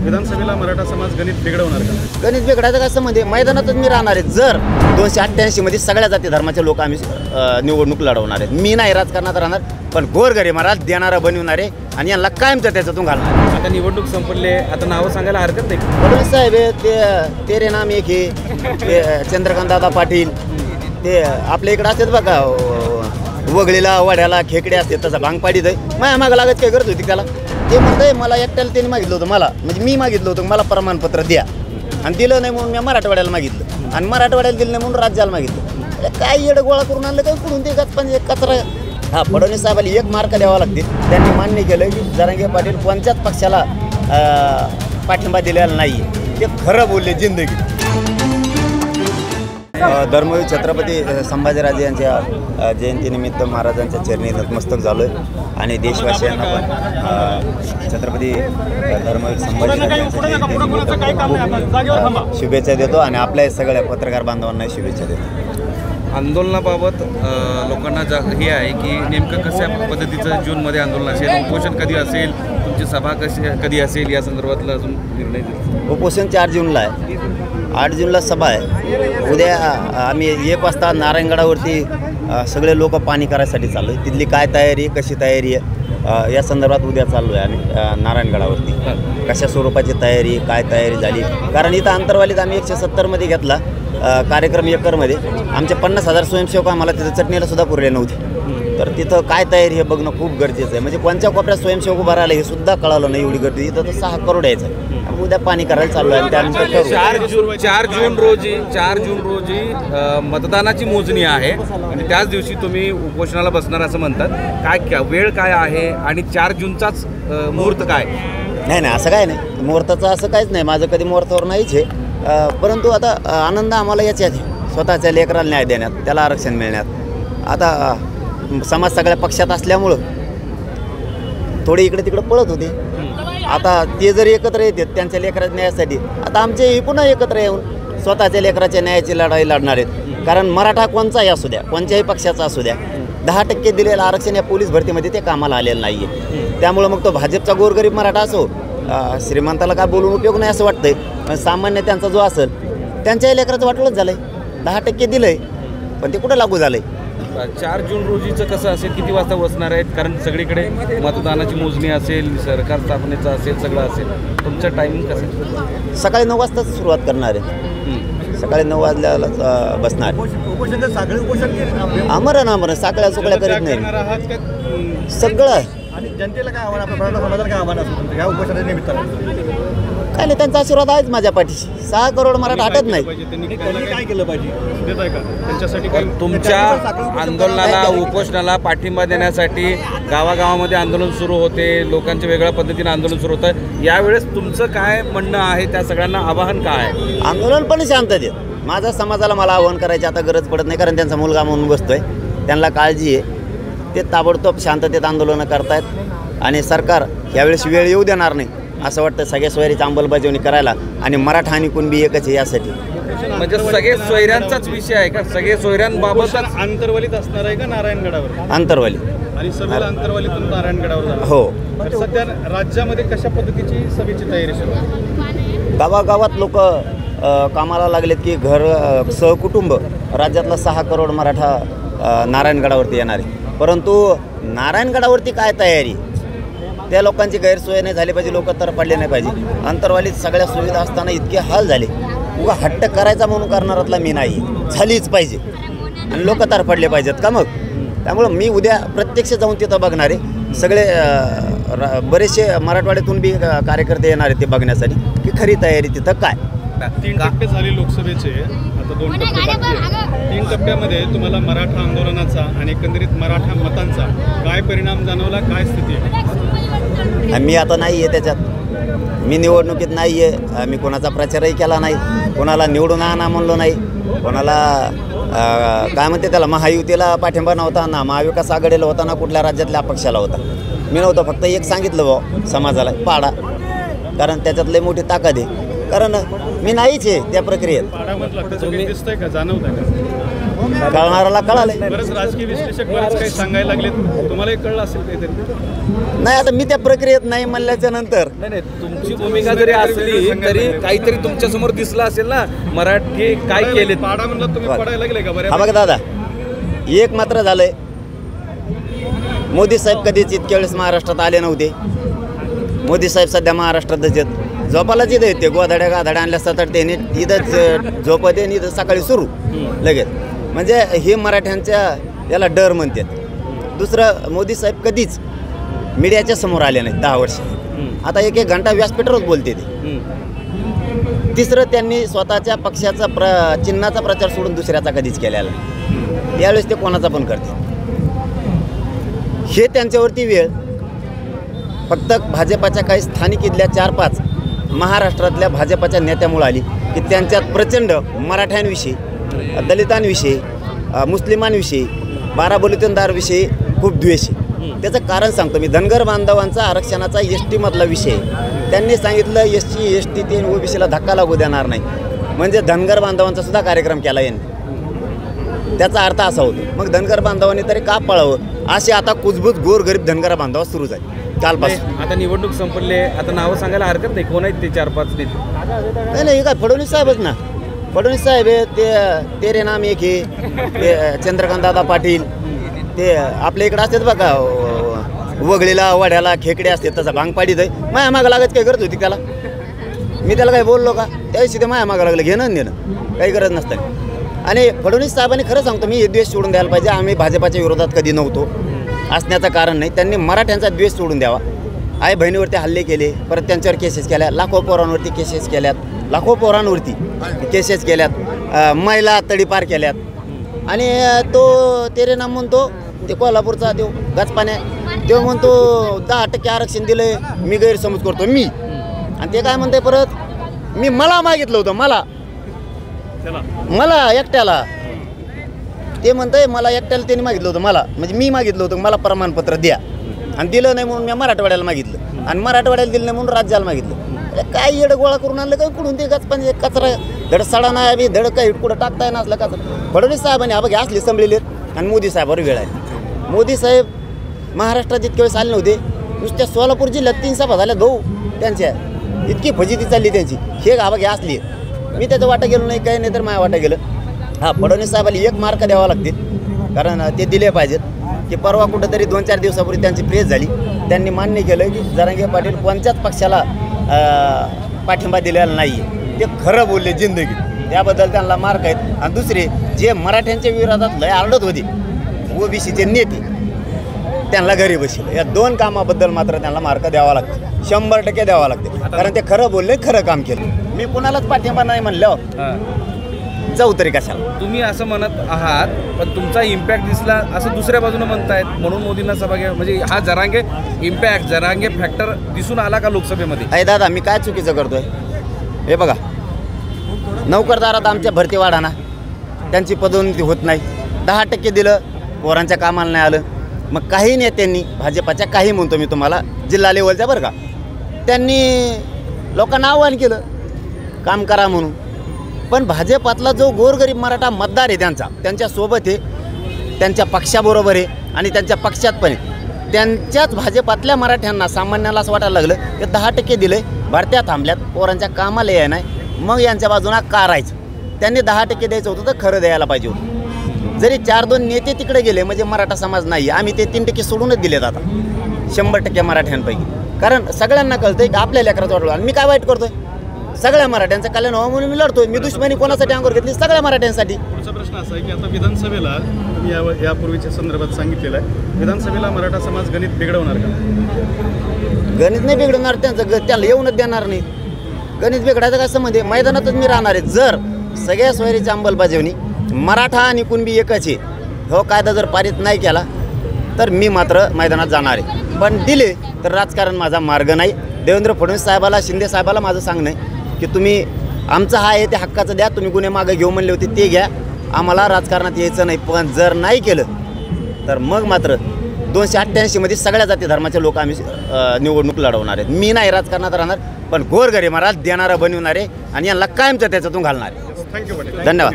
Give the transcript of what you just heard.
विधानसभेला मराठा समाज गणित बिघडवणार का? गणित बिघडायचं काय संबंध आहे? मैदानातच मी राहणार आहे. जर 288 मध्ये सगळ्या जाती धर्माचे लोक आम्ही निवडणूक लढवणार आहेत. मी नाही राजकारणात राहणार, पण गोरगरिबाला देणारा बनवणार आहे आणि यांना कायमचं त्याच्यातून घालणार. आता निवडणूक संपले, आता नावं सांगायला हरकत नाही. फडणवीस साहेब तेरे नाम एक हे, ते चंद्रकांत दादा पाटील, ते आपल्या इकडे असतात बघा, वगळीला वाड्याला खेकडे असते, तसं भांग पाडीत आहे. माझ्या मागं लागत काय करत होती त्याला? ते म्हणतंय मला एकट्याला त्यांनी मागितलं होतं, मला म्हणजे मी मागितलं होतं मला प्रमाणपत्र द्या, आणि दिलं नाही म्हणून मी मराठवाड्याला मागितलं, आणि मराठवाड्याला दिलं नाही म्हणून राज्याला मागितलं. काय येडं गोळा करून आणलं काय कुठून ते पण एक कचरा. हा, फडणवीस साहेबाला 1 मार्क द्यावा लागते. त्यांनी मान्य केलं की जरांगे पाटील कोणत्याच पक्षाला पाठिंबा दिलेला नाही. ते खरं बोलले जिंदगी. धर्मवीर छत्रपती संभाजीराजे यांच्या जयंतीनिमित्त महाराजांच्या चरणी नतमस्तक झालो आहे आणि देशवासियांना पण छत्रपती धर्मवीर संभाजीराजे शुभेच्छा देतो आणि आपल्या सगळ्या पत्रकार बांधवांनाही शुभेच्छा देतो. आंदोलनाबाबत लोकांना हे आहे की नेमकं कशा पद्धतीचं जूनमध्ये आंदोलन असेल, उपोषण कधी असेल, तुमची सभा कधी असेल, या संदर्भातला अजून निर्णय दिला. उपोषण 4 जूनला आहे, 8 जूनला सभा आहे. उद्या आम्ही 1 वाजता नारायणगडावरती सगळे लोक पाणी करायसाठी चाललो आहे. तिथली काय तयारी, कशी तयारी आहे या संदर्भात उद्या चाललो आहे आम्ही नारायणगडावरती. कशा स्वरूपाची तयारी, काय तयारी झाली, कारण इथं अंतरवालीत आम्ही 170मध्ये घेतला कार्यक्रम एकरमध्ये. आमचे 50,000 स्वयंसेवक आम्हाला तिथं चटणीला सुद्धा पुरले नव्हते. तर तिथं काय तयारी हे बघणं खूप गरजेचं आहे. म्हणजे कोणत्या कोपऱ्यात स्वयंसेवक उभा राहिला हे सुद्धा कळालं नाही, एवढी गर्दी. इथं तर 6 करोड यायचं. उद्या पाणी करायला चालू आहे. त्यानंतर 4 जून रोजी मतदानाची मोजणी आहे आणि त्याच दिवशी तुम्ही उपोषणाला बसणार असं म्हणतात. काय वेळ काय आहे आणि 4 जूनचाच मुहूर्त काय? नाही असं काय नाही, मुहूर्ताचं असं काहीच नाही. माझं कधी मुहूर्तावर नाहीच आहे. परंतु आता आनंद आम्हाला याच्यात आहे, स्वतःच्या लेकराला न्याय देण्यात, त्याला आरक्षण मिळण्यात. आता समाज सगळ्या पक्षात असल्यामुळं थोडे इकडे तिकडे पळत होते. आता ते जर एकत्र येतात त्यांच्या लेकराच्या न्यायासाठी, आता आमचे पुन्हा एकत्र येऊन स्वतःच्या लेकराच्या न्यायाची लढाई लढणार आहेत. कारण मराठा कोणचाही असू द्या, कोणत्याही पक्षाचा असू द्या, 10% दिलेलं आरक्षण या पोलीस भरतीमध्ये ते कामाला आलेलं नाही आहे. त्यामुळं मग तो भाजपचा गोरगरीब मराठा असो, श्रीमंताला काय बोलून उपयोग नाही असं वाटतंय. पण सामान्य त्यांचा जो असेल त्यांच्याही लेकराचं वाटलंच झालं आहे. 10% दिलं आहे, पण ते कुठं लागू झालं आहे? 4 जून रोजीचं कसं असेल, किती वाजता बसणार आहेत? कारण सगळीकडे मतदानाची मोजणी असेल, सरकार स्थापनेचं असेल, सगळं असेल. तुमचं टायमिंग कसं आहे? सकाळी 9 वाजताच सुरुवात करणार आहे. सकाळी 9 वाजल्याला बसणार. आमरण साकळ्या सुकळ्या करीत नाही सगळं. जनतेला काय आव्हान, आपल्या मराठा समाजाला काय आव्हान असतं या उपोषणाच्या निमित्तानं? काय नाही, त्यांचा आशीर्वाद आहेच माझ्या पाठीशी. 6 करोड मराठा हटत नाही. त्यांनी काय केलं पाहिजे का त्यांच्यासाठी? तुमच्या आंदोलनाला, उपोषणाला पाठिंबा देण्यासाठी गावागावामध्ये आंदोलन सुरू होते, लोकांच्या वेगळ्या पद्धतीने आंदोलन सुरू होतं. यावेळेस तुमचं काय म्हणणं आहे? त्या सगळ्यांना आवाहन काय आहे? आंदोलन पण शांततेत. माझ्या समाजाला मला आवाहन करायची आता गरज पडत नाही, कारण त्यांचा मुलगा म्हणून बसतोय, त्यांना काळजी आहे. ते ताबडतोब शांततेत आंदोलनं करतायत आणि सरकार यावेळेस वेळ येऊ देणार नाही असं वाटतं. सगळ्या सोयरीची अंमलबजावणी करायला आणि मराठा आणि कुणबी एकच आहे यासाठी. म्हणजे सगळे सोयऱ्यांचाच विषय आहे का? सगळे सोयऱ्यांबाबत अंतरवलीत असणार आहे का नारायणगडावर? अंतरवली. आणि सभेला अंतरवलीतून नारायणगडावर जाणार? हो. तर सध्या राज्यामध्ये कशा पद्धतीची सभेची तयारी सुरू आहे? गावागावात लोक कामाला लागलेत की घर सहकुटुंब राज्यातला 6 करोड मराठा नारायणगडावरती येणार आहे. परंतु नारायणगडावरती काय तयारी, त्या लोकांची गैरसोय नाही झाली पाहिजे, लोक तर पडले नाही पाहिजे. अंतरवालीत सगळ्या सुविधा असताना इतके हाल झाले. उगा हट्ट करायचा म्हणून करणारातला मी नाही, झालीच पाहिजे आणि लोक तर पडले पाहिजेत का मग? त्यामुळं मी उद्या प्रत्यक्ष जाऊन तिथं बघणार आहे. सगळे बरेचसे मराठवाड्यातून बी कार्यकर्ते येणार आहेत ते बघण्यासाठी की खरी तयारी तिथं काय. 3 टप्पे झाले लोकसभेचे, आता 2 टप्पे बाकी आहेत. 3 टप्प्यामध्ये तुम्हाला मराठा आंदोलनाचा आणि एकंदरीत मराठा मतांचा काय परिणाम जाणवला, काय स्थिती आहे? मी आता नाही आहे त्याच्यात, मी निवडणुकीत नाही आहे. मी कोणाचा प्रचारही केला नाही, कोणाला निवडून आणा म्हणलो नाही, कोणाला काय म्हणते त्याला महायुतीला पाठिंबा नव्हता ना, महाविकास आघाडीला होता ना, कुठल्या राज्यातल्या अपक्षाला होता. मी नव्हतं, फक्त एक सांगितलं भाऊ समाजाला पाडा, कारण त्याच्यात लई मोठी ताकद आहे. कारण मी नाहीच आहे त्या प्रक्रियेत. दिसतंय का, जाणवतंय का? कळणाऱ्याला कळालंय. बरेच राजकीय विश्लेषक बरेच काही सांगायला लागलेत, तुम्हालाही कळलं असेल काहीतरी. नाही आता मी त्या प्रक्रियेत नाही म्हणल्याच्या नंतर नाही तुमची भूमिका जरी असली तरी काहीतरी तुमच्या समोर दिसलं असेल ना, मराठी काय केले. पाडा म्हणलं तुम्ही पडायला लागले का बऱ्या? हा बघा दादा, एक मात्र झालंय, मोदी साहेब कधीच इतक्या वेळेस महाराष्ट्रात आले नव्हते. मोदी साहेब सध्या महाराष्ट्रातच आहेत, झोपालाच इथं येते, गोधाड्या गाधाड्या आणल्या सतत ते इथंच झोपते आणि इथं सकाळी सुरू लगेच. म्हणजे हे मराठ्यांच्या याला डर म्हणतात. दुसरं, मोदी साहेब कधीच मीडियाच्या समोर आले नाहीत 10 वर्ष. आता एक घंटा व्यासपीठावरच बोलते ते. तिसरं, त्यांनी स्वतःच्या पक्षाचा चिन्हाचा प्रचार सोडून दुसऱ्याचा कधीच केलेला नाही. यावेळेस ते कोणाचा पण करते. हे त्यांच्यावरती वेळ फक्त भाजपाच्या काही स्थानिक इथल्या 4-5 महाराष्ट्रातल्या भाजपाच्या नेत्यामुळे आली की त्यांच्यात प्रचंड मराठ्यांविषयी, दलितांविषयी, मुस्लिमांविषयी, बाराबलुतेदारविषयी खूप द्वेष आहे. त्याचं कारण सांगतो मी. धनगर बांधवांचा आरक्षणाचा ST मधला विषय, त्यांनी सांगितलं SC ST ते OBCला धक्का लागू देणार नाही, म्हणजे धनगर बांधवांचा सुद्धा कार्यक्रम केला यांनी. त्याचा अर्थ असा होतो, मग धनगर बांधवांनी तरी का पळावं, असे आता कुजबूज गोरगरीब धनगर बांधव सुरू झाले कालपासून. आता निवडणूक संपले, आता नावं सांगायला हरकत नाही, कोण आहेत ते 4-5 नेते? नाही काय फडणवीस साहेबच ना. फडणवीस साहेब आहे ते, तेरे नाम एक हे, ते चंद्रकांत दादा पाटील, ते आपल्या इकडं असतात बघा, वगळीला वाड्याला खेकडे असते, तसा भांगपाडीत आहे. माया मागं लागत काही गरज होती त्याला? मी त्याला काही बोललो का? त्यावेळेस ते माया मागं लागलं, घेणं देणं काही गरज नसतं. आणि फडणवीस साहेबांनी खरं सांगतो मी, हे द्वेष सोडून द्यायला पाहिजे. आम्ही भाजपाच्या विरोधात कधी नव्हतो, असण्याचं कारण नाही. त्यांनी मराठ्यांचा द्वेष सोडून द्यावा. आई बहिणीवरती हल्ले केले, परत त्यांच्यावर केसेस केल्या, लाखो पोरांवरती केसेस केल्यात, लाखो पोरांवरती केसेस केल्यात, महिला तडीपार केल्यात. आणि तो तेरे नाम म्हणतो, ते कोल्हापूरचा देव गाचपाण्या, तो म्हणतो 10% आरक्षण दिलंय, मी गैरसमज करतो मी. आणि ते काय म्हणते परत, मला मागितलं होतं, मला एकट्याला. ते म्हणतंय मला एकट्याला त्यांनी मागितलं होतं, मला म्हणजे मी मागितलं होतं, मला प्रमाणपत्र द्या. आणि दिलं नाही म्हणून मी मराठवाड्याला मागितलं, आणि मराठवाड्याला दिलं नाही म्हणून राज्याला मागितलं. काय येडं गोळा करून आणलं काय कुठून ते गाचपाने कचरा, धड सडा नाही बी, धड काही कुठं टाकताय नसलं कचरा. फडणवीस साहेबांनी हा बघा असली संभलेले आणि मोदी साहेबावर वेळ आहे. मोदी साहेब महाराष्ट्रात इतके वेळेस आले नव्हते. नुसत्या सोलापूर जिल्ह्यात 3 सभा झाल्या भाऊ त्यांच्या, इतकी फजिती चालली त्यांची. हे हा बघा असली, मी त्याचं वाटा गेलो नाही, काही नाही तर माझ्या वाटा गेलं. हा फडणवीस साहेबाला 1 मार्क द्यावा लागतील, कारण ते दिले पाहिजेत. की परवा कुठंतरी 2-4 दिवसापूर्वी त्यांची प्रेस झाली, त्यांनी मान्य केलं की जरांगे पाटील कोणत्याच पक्षाला पाठिंबा दिलेला नाही. ते खरं बोलले जिंदगीत, त्याबद्दल त्यांना मार्क आहेत. आणि दुसरे जे मराठ्यांच्या विरोधात लय आरडत होते OBCचे नेते, त्यांना घरी बसले. या 2 कामाबद्दल मात्र त्यांना मार्क द्यावा लागते, 100% द्यावा लागते, कारण ते खरं बोलले, खरं काम केलं. मी कुणालाच पाठिंबा नाही म्हणलं, जाऊ तरी कशाला. तुम्ही असं म्हणत आहात, पण तुमचा इम्पॅक्ट दिसला असं दुसऱ्या बाजूने म्हणतायत, म्हणून मोदींना सभा घ्या. म्हणजे हा जरांगे इम्पॅक्ट, जरांगे फॅक्टर दिसून आला का लोकसभेमध्ये? अरे दादा, मी काय चुकीचं करतोय? हे बघा, नोकरदारात आमच्या भरती वाढाना, त्यांची पदोन्नती होत नाही. 10% दिलं, पोरांच्या कामाला नाही आलं. मग काही नेत्यांनी, भाजपाच्या काही म्हणतो मी तुम्हाला, जिल्हा लेवलच्या बरं का, त्यांनी लोकांना आव्हान केलं काम करा म्हणून. पण भाजपातला जो गोरगरीब मराठा मतदार आहे त्यांच्यासोबत आहे, त्यांच्या पक्षाबरोबर आहे आणि त्यांच्या पक्षात पण आहे. त्यांच्याच भाजपातल्या मराठ्यांना, सामान्याला असं वाटायला लागलं की 10% दिले, भरत्या थांबल्यात, पोरांच्या कामाला याय नाही, मग यांच्या बाजूला का राहायचं? त्यांनी 10% द्यायचं होतं तर खरं द्यायला पाहिजे होतं. जरी 4-2 नेते तिकडे गेले म्हणजे मराठा समाज नाही, आम्ही ते 3% सोडूनच दिलेत आता 100% मराठ्यांपैकी. कारण सगळ्यांना कळतंय की आपल्या लेकराचं वाटलं. आणि मी काय वाईट करतोय? सगळ्या मराठ्यांचं कल्याण व्हावं म्हणून मी लढतोय. मी दुश्मनी कोणासाठी अंगावर घेतली? सगळ्या मराठ्यांसाठी. पुढचा प्रश्न असा आहे की आता विधानसभेला तुम्ही यापूर्वीच्या संदर्भात सांगितलेलं आहे, विधानसभेला मराठा समाज गणित बिघडवणार का? गणित नाही बिघडवणार त्यांचं, त्याला येऊनच देणार नाही. गणित बिघडायचं काय संबंध आहे? मैदानातच मी राहणार आहे. जर सगळ्या सोयरीची अंमलबजावणी मराठा आणि कुणबी एकच आहे, हो कायदा जर पारित नाही केला तर मी मात्र मैदानात जाणार आहे. पण दिले तर राजकारण माझा मार्ग नाही. देवेंद्र फडणवीस साहेबाला, शिंदे साहेबाला माझं सांगणं आहे की तुम्ही आमचं हा आहे ते हक्काचं द्या, तुम्ही गुन्हे मागं घेऊ म्हणले होते ते घ्या, आम्हाला राजकारणात यायचं नाही. पण जर नाही केलं तर मग मात्र 288 मध्ये सगळ्या जाती धर्माचे लोक आम्ही निवडणूक लढवणार आहेत. मी नाही राजकारणात राहणार, पण गोरगरीबाला देणारा बनवणार आहे आणि यांना कायमचं त्याच्यातून घालणार आहे. थँक्यू. धन्यवाद.